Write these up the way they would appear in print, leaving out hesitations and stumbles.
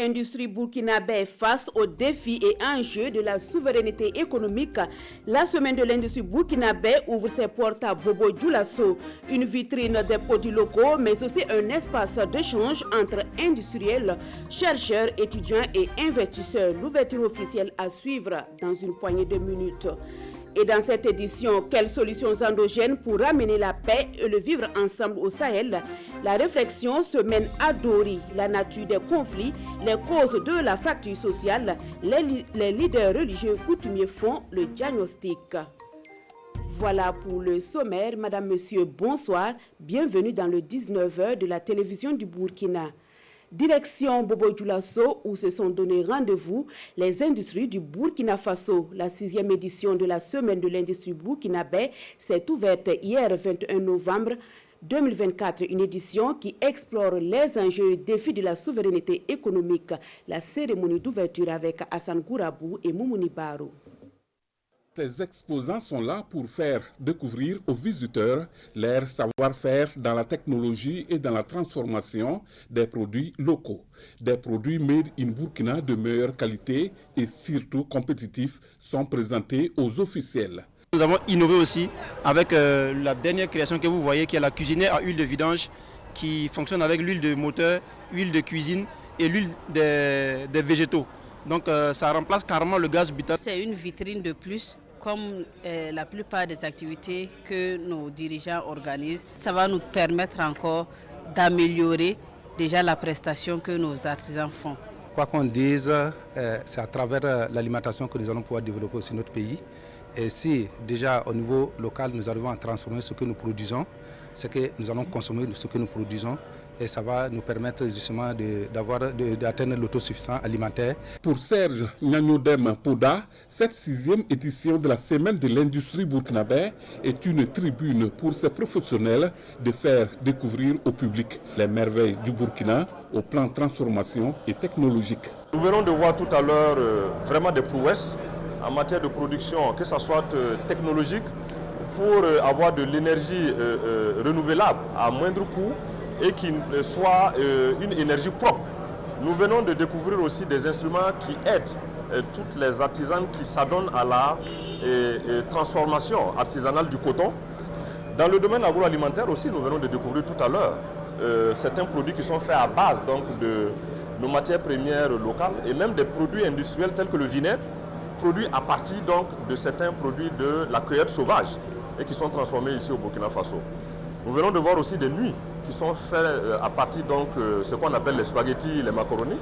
industrie burkinabé face aux défis et enjeux de la souveraineté économique, la semaine de l'industrie burkinabé ouvre ses portes à Bobo Dioulasso, une vitrine des produits locaux, mais aussi un espace d'échange entre industriels, chercheurs, étudiants et investisseurs. L'ouverture officielle à suivre dans une poignée de minutes. Et dans cette édition, quelles solutions endogènes pour ramener la paix et le vivre ensemble au Sahel? La réflexion se mène à Dori, la nature des conflits, les causes de la fracture sociale. Les leaders religieux et coutumiers font le diagnostic. Voilà pour le sommaire. Madame, Monsieur, bonsoir. Bienvenue dans le 19h de la télévision du Burkina. Direction Bobo Dioulasso où se sont donné rendez-vous les industries du Burkina Faso. La 6e édition de la semaine de l'industrie burkinabé s'est ouverte hier 21 novembre 2024, une édition qui explore les enjeux et défis de la souveraineté économique. La cérémonie d'ouverture avec Hassan Gourabou et Moumouni Barou. Ces exposants sont là pour faire découvrir aux visiteurs leur savoir-faire dans la technologie et dans la transformation des produits locaux. Des produits made in Burkina de meilleure qualité et surtout compétitifs sont présentés aux officiels. Nous avons innové aussi avec la dernière création que vous voyez qui est la cuisinière à huile de vidange qui fonctionne avec l'huile de moteur, huile de cuisine et l'huile des végétaux. Donc ça remplace carrément le gaz butane. C'est une vitrine de plus. Comme la plupart des activités que nos dirigeants organisent, ça va nous permettre encore d'améliorer déjà la prestation que nos artisans font. Quoi qu'on dise, c'est à travers l'alimentation que nous allons pouvoir développer aussi notre pays. Et si déjà au niveau local nous arrivons à transformer ce que nous produisons, c'est que nous allons consommer ce que nous produisons. Et ça va nous permettre justement d'atteindre l'autosuffisance alimentaire. Pour Serge Nyanyodem Poda, cette 6e édition de la semaine de l'industrie burkinabé est une tribune pour ces professionnels de faire découvrir au public les merveilles du Burkina au plan transformation et technologique. Nous venons de voir tout à l'heure vraiment des prouesses en matière de production, que ce soit technologique, pour avoir de l'énergie renouvelable à moindre coût, et qui soit une énergie propre. Nous venons de découvrir aussi des instruments qui aident toutes les artisans qui s'adonnent à la transformation artisanale du coton. Dans le domaine agroalimentaire aussi, nous venons de découvrir tout à l'heure certains produits qui sont faits à base donc, de nos matières premières locales et même des produits industriels tels que le vinaigre, produits à partir donc, de certains produits de la cueillette sauvage et qui sont transformés ici au Burkina Faso. Nous venons de voir aussi des nuits qui sont faits à partir donc ce qu'on appelle les spaghettis, les macaronis,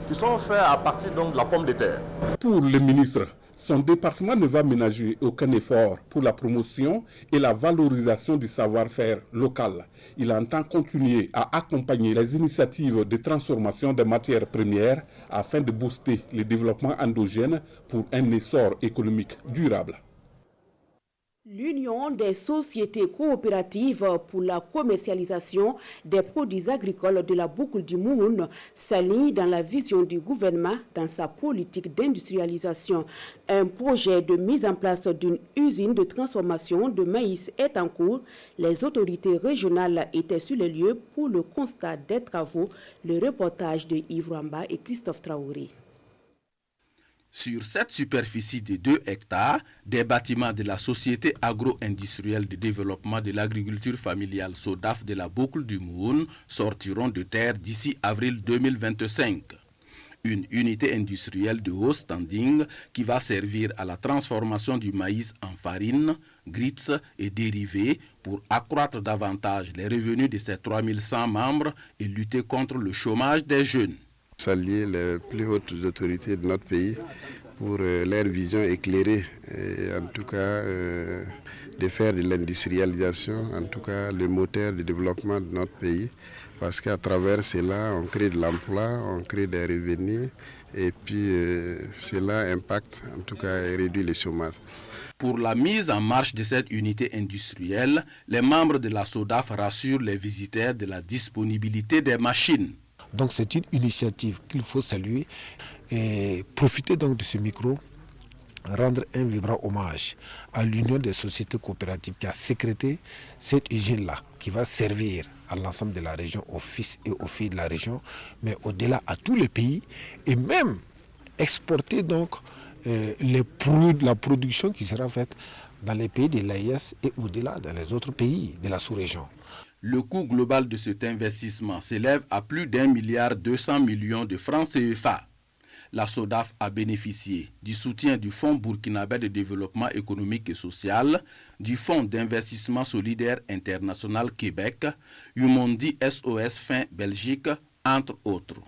qui sont faits à partir donc de la pomme de terre. Pour le ministre, son département ne va ménager aucun effort pour la promotion et la valorisation du savoir-faire local. Il entend continuer à accompagner les initiatives de transformation des matières premières afin de booster le développement endogène pour un essor économique durable. L'Union des sociétés coopératives pour la commercialisation des produits agricoles de la boucle du Moun s'aligne dans la vision du gouvernement dans sa politique d'industrialisation. Un projet de mise en place d'une usine de transformation de maïs est en cours. Les autorités régionales étaient sur les lieux pour le constat des travaux. Le reportage de Yves Ramba et Christophe Traoré. Sur cette superficie de 2 hectares, des bâtiments de la Société agro-industrielle de développement de l'agriculture familiale SODAF de la boucle du Moun sortiront de terre d'ici avril 2025. Une unité industrielle de haut standing qui va servir à la transformation du maïs en farine, grits et dérivés pour accroître davantage les revenus de ses 3100 membres et lutter contre le chômage des jeunes. Saluer les plus hautes autorités de notre pays pour leur vision éclairée et en tout cas de faire de l'industrialisation, en tout cas le moteur de développement de notre pays parce qu'à travers cela on crée de l'emploi, on crée des revenus et puis cela impacte en tout cas et réduit le chômage. Pour la mise en marche de cette unité industrielle, les membres de la SODAF rassurent les visiteurs de la disponibilité des machines. Donc c'est une initiative qu'il faut saluer et profiter donc de ce micro rendre un vibrant hommage à l'Union des sociétés coopératives qui a sécrété cette usine-là, qui va servir à l'ensemble de la région, aux fils et aux filles de la région, mais au-delà à tous les pays, et même exporter donc la production qui sera faite dans les pays de l'AES et au-delà dans les autres pays de la sous-région. Le coût global de cet investissement s'élève à plus d'1,2 milliard de francs CFA. La SODAF a bénéficié du soutien du Fonds burkinabé de développement économique et social, du Fonds d'investissement solidaire international Québec, Humondi SOS Fin Belgique, entre autres.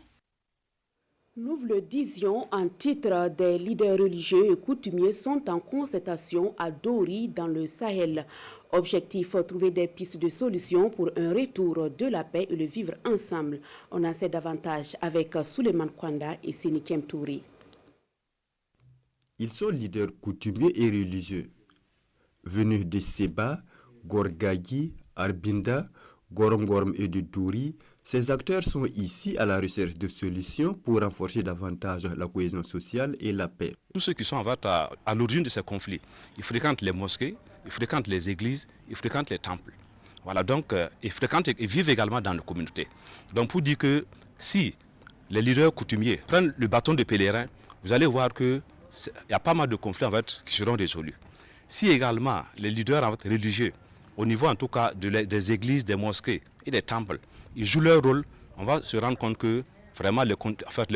Nous vous le disions en titre, des leaders religieux et coutumiers sont en concertation à Dori dans le Sahel. Objectif, trouver des pistes de solutions pour un retour de la paix et le vivre ensemble. On en sait davantage avec Souleymane Kwanda et Sénikiem Touré. Ils sont leaders coutumiers et religieux. Venus de Seba, Gorgagi, Arbinda, Gorongorm et de Douri, ces acteurs sont ici à la recherche de solutions pour renforcer davantage la cohésion sociale et la paix. Tous ceux qui sont à l'origine de ces conflits, ils fréquentent les mosquées, ils fréquentent les églises, ils fréquentent les temples. Voilà, donc ils fréquentent et vivent également dans les communautés. Donc pour dire que si les leaders coutumiers prennent le bâton de pèlerin, vous allez voir qu'il y a pas mal de conflits qui seront résolus. Si également les leaders religieux, au niveau en tout cas des églises, des mosquées et des temples, ils jouent leur rôle, on va se rendre compte que vraiment les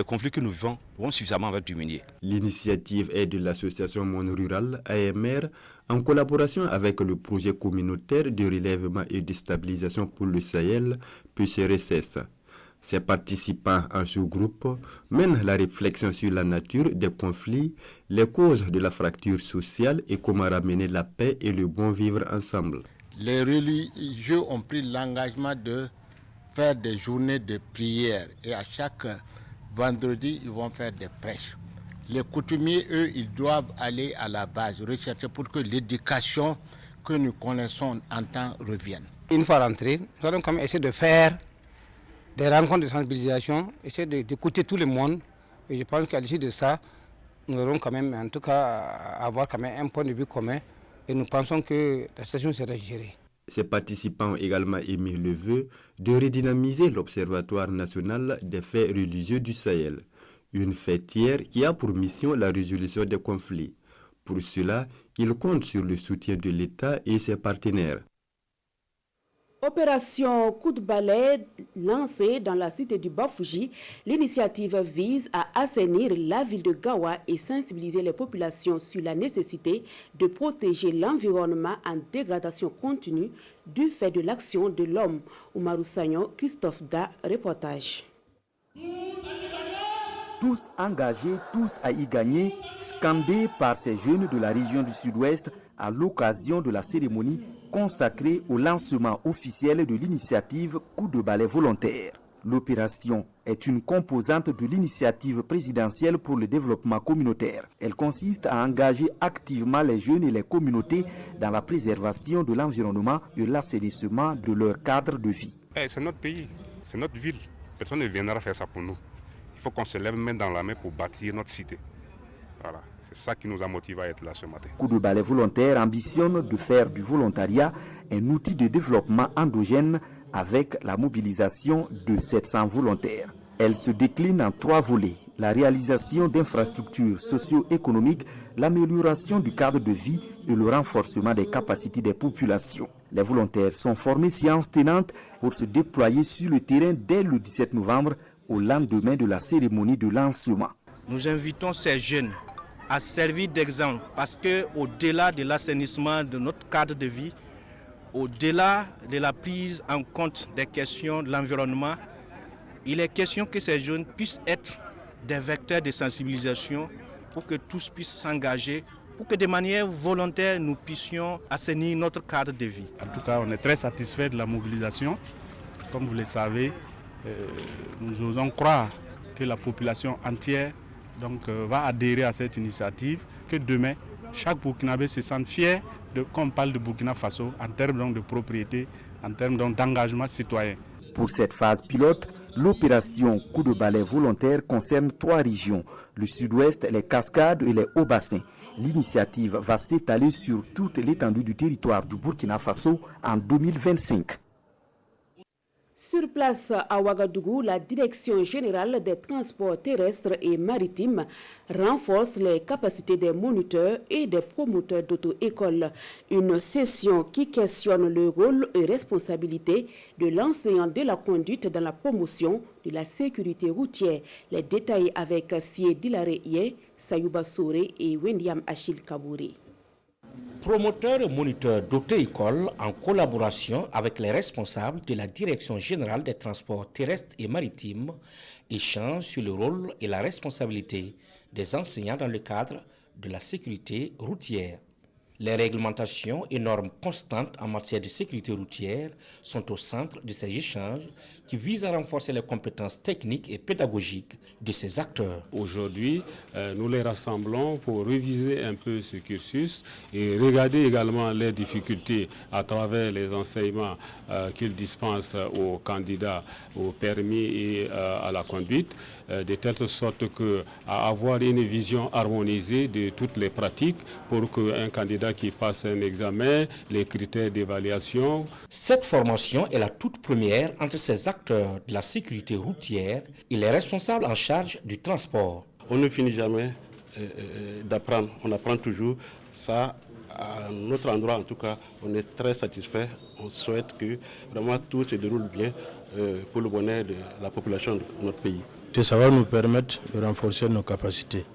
conflits que nous vivons vont suffisamment diminuer. L'initiative est de l'association Monde Rural, AMR, en collaboration avec le projet communautaire de relèvement et de stabilisation pour le Sahel, PCRSS. Ces participants en sous-groupe mènent la réflexion sur la nature des conflits, les causes de la fracture sociale et comment ramener la paix et le bon vivre ensemble. Les religieux ont pris l'engagement de faire des journées de prière et à chaque vendredi, ils vont faire des prêches. Les coutumiers, eux, ils doivent aller à la base, rechercher pour que l'éducation que nous connaissons en temps revienne. Une fois rentrés, nous allons quand même essayer de faire des rencontres de sensibilisation, essayer d'écouter tout le monde. Et je pense qu'à l'issue de ça, nous allons quand même, en tout cas, avoir quand même un point de vue commun. Et nous pensons que la situation sera gérée. Ces participants ont également émis le vœu de redynamiser l'Observatoire national des faits religieux du Sahel, une fêtière qui a pour mission la résolution des conflits. Pour cela, ils comptent sur le soutien de l'État et ses partenaires. Opération coup de balai lancée dans la cité du Bafouji, l'initiative vise à assainir la ville de Gawa et sensibiliser les populations sur la nécessité de protéger l'environnement en dégradation continue du fait de l'action de l'homme. Oumarou Sagnon, Christophe Da, reportage. Tous engagés, tous à y gagner, scandés par ces jeunes de la région du Sud-Ouest à l'occasion de la cérémonie consacrée au lancement officiel de l'initiative Coup de balai volontaire. L'opération est une composante de l'initiative présidentielle pour le développement communautaire. Elle consiste à engager activement les jeunes et les communautés dans la préservation de l'environnement et l'assainissement de leur cadre de vie. C'est notre pays, c'est notre ville. Personne ne viendra faire ça pour nous. Il faut qu'on se lève main dans la main pour bâtir notre cité. Voilà, c'est ça qui nous a motivés à être là ce matin. Coup de balai volontaire ambitionne de faire du volontariat un outil de développement endogène avec la mobilisation de 700 volontaires. Elle se décline en 3 volets: la réalisation d'infrastructures socio-économiques, l'amélioration du cadre de vie et le renforcement des capacités des populations. Les volontaires sont formés séance tenante pour se déployer sur le terrain dès le 17 novembre, au lendemain de la cérémonie de lancement. Nous invitons ces jeunes à servir d'exemple parce qu'au-delà de l'assainissement de notre cadre de vie, au-delà de la prise en compte des questions de l'environnement, il est question que ces jeunes puissent être des vecteurs de sensibilisation pour que tous puissent s'engager, pour que de manière volontaire nous puissions assainir notre cadre de vie. En tout cas, on est très satisfait de la mobilisation. Comme vous le savez, nous osons croire que la population entière va adhérer à cette initiative, que demain, chaque Burkinabé se sente fier quand on parle de Burkina Faso en termes de propriété, en termes d'engagement citoyen. Pour cette phase pilote, l'opération Coup de balai volontaire concerne 3 régions, le Sud-Ouest, les Cascades et les Hauts-Bassins. L'initiative va s'étaler sur toute l'étendue du territoire du Burkina Faso en 2025. Sur place à Ouagadougou, la Direction générale des transports terrestres et maritimes renforce les capacités des moniteurs et des promoteurs d'auto-école. Une session qui questionne le rôle et responsabilité de l'enseignant de la conduite dans la promotion de la sécurité routière. Les détails avec Sié Dilaré, Sayouba Souré et Wendiam Achille Kabouré. Promoteurs et moniteurs d'auto-école en collaboration avec les responsables de la Direction générale des transports terrestres et maritimes échangent sur le rôle et la responsabilité des enseignants dans le cadre de la sécurité routière. Les réglementations et normes constantes en matière de sécurité routière sont au centre de ces échanges qui visent à renforcer les compétences techniques et pédagogiques de ces acteurs. Aujourd'hui, nous les rassemblons pour réviser un peu ce cursus et regarder également les difficultés à travers les enseignements qu'ils dispensent aux candidats au permis et à la conduite, de telle sorte qu'à avoir une vision harmonisée de toutes les pratiques pour qu'un candidat qui passe un examen, les critères d'évaluation. Cette formation est la toute première entre ces acteurs de la sécurité routière et les responsables en charge du transport. On ne finit jamais d'apprendre, on apprend toujours. Ça, à notre endroit en tout cas, on est très satisfait. On souhaite que vraiment tout se déroule bien pour le bonheur de la population de notre pays. Ça va nous permettre de renforcer nos capacités.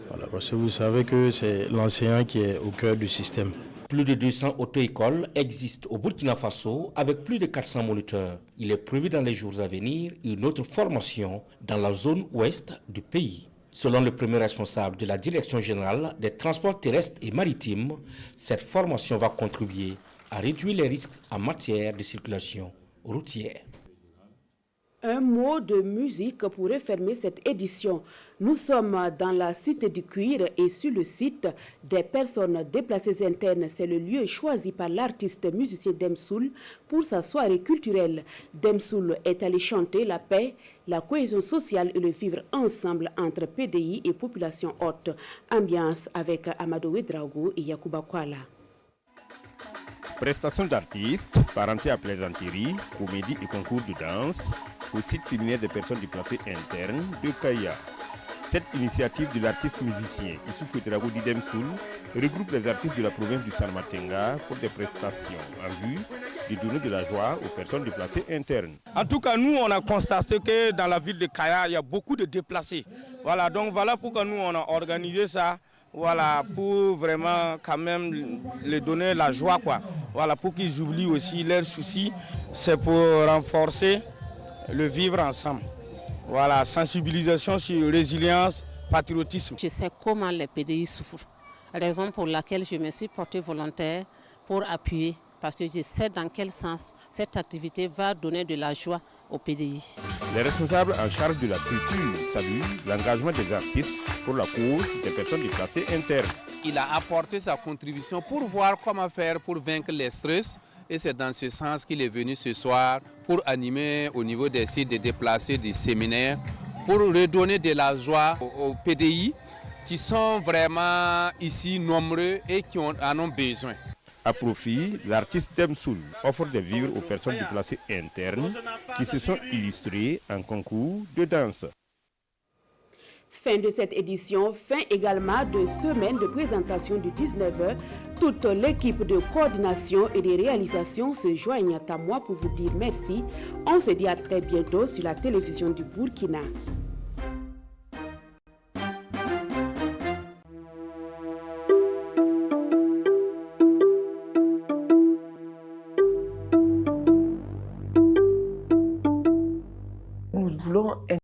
Voilà, parce que vous savez que c'est l'enseignant qui est au cœur du système. Plus de 200 auto-écoles existent au Burkina Faso avec plus de 400 moniteurs. Il est prévu dans les jours à venir une autre formation dans la zone ouest du pays. Selon le premier responsable de la Direction générale des transports terrestres et maritimes, cette formation va contribuer à réduire les risques en matière de circulation routière. Un mot de musique pour refermer cette édition. Nous sommes dans la cité du cuir et sur le site des personnes déplacées internes. C'est le lieu choisi par l'artiste musicien Demsoul pour sa soirée culturelle. Demsoul est allé chanter la paix, la cohésion sociale et le vivre ensemble entre PDI et population haute. Ambiance avec Amadou Ouedraogo et Yacouba Kwala. Prestation d'artistes, parenté à plaisanterie, comédie et concours de danse au site séminaire des personnes déplacées internes de Kaya. Cette initiative de l'artiste musicien Issoufou Ouedraogo Demsoul regroupe les artistes de la province du Salmatenga pour des prestations en vue de donner de la joie aux personnes déplacées internes. En tout cas, nous, on a constaté que dans la ville de Kaya, il y a beaucoup de déplacés. Voilà, donc voilà pourquoi nous, on a organisé ça. Voilà, pour vraiment quand même les donner la joie, quoi. Voilà, pour qu'ils oublient aussi leurs soucis. C'est pour renforcer le vivre ensemble. Voilà, sensibilisation sur résilience, patriotisme. Je sais comment les PDI souffrent, raison pour laquelle je me suis porté volontaire pour appuyer, parce que je sais dans quel sens cette activité va donner de la joie au PDI. Les responsables en charge de la culture saluent l'engagement des artistes pour la cause des personnes déplacées internes. Il a apporté sa contribution pour voir comment faire pour vaincre les stress. Et c'est dans ce sens qu'il est venu ce soir pour animer au niveau des sites de déplacés du séminaire, pour redonner de la joie aux PDI qui sont vraiment ici nombreux et qui en ont besoin. À profit, l'artiste Demsoul offre des vivres aux personnes déplacées internes qui se sont illustrées en concours de danse. Fin de cette édition, fin également de semaine de présentation du 19h. Toute l'équipe de coordination et de réalisation se joignent à moi pour vous dire merci. On se dit à très bientôt sur la télévision du Burkina. Nous voulons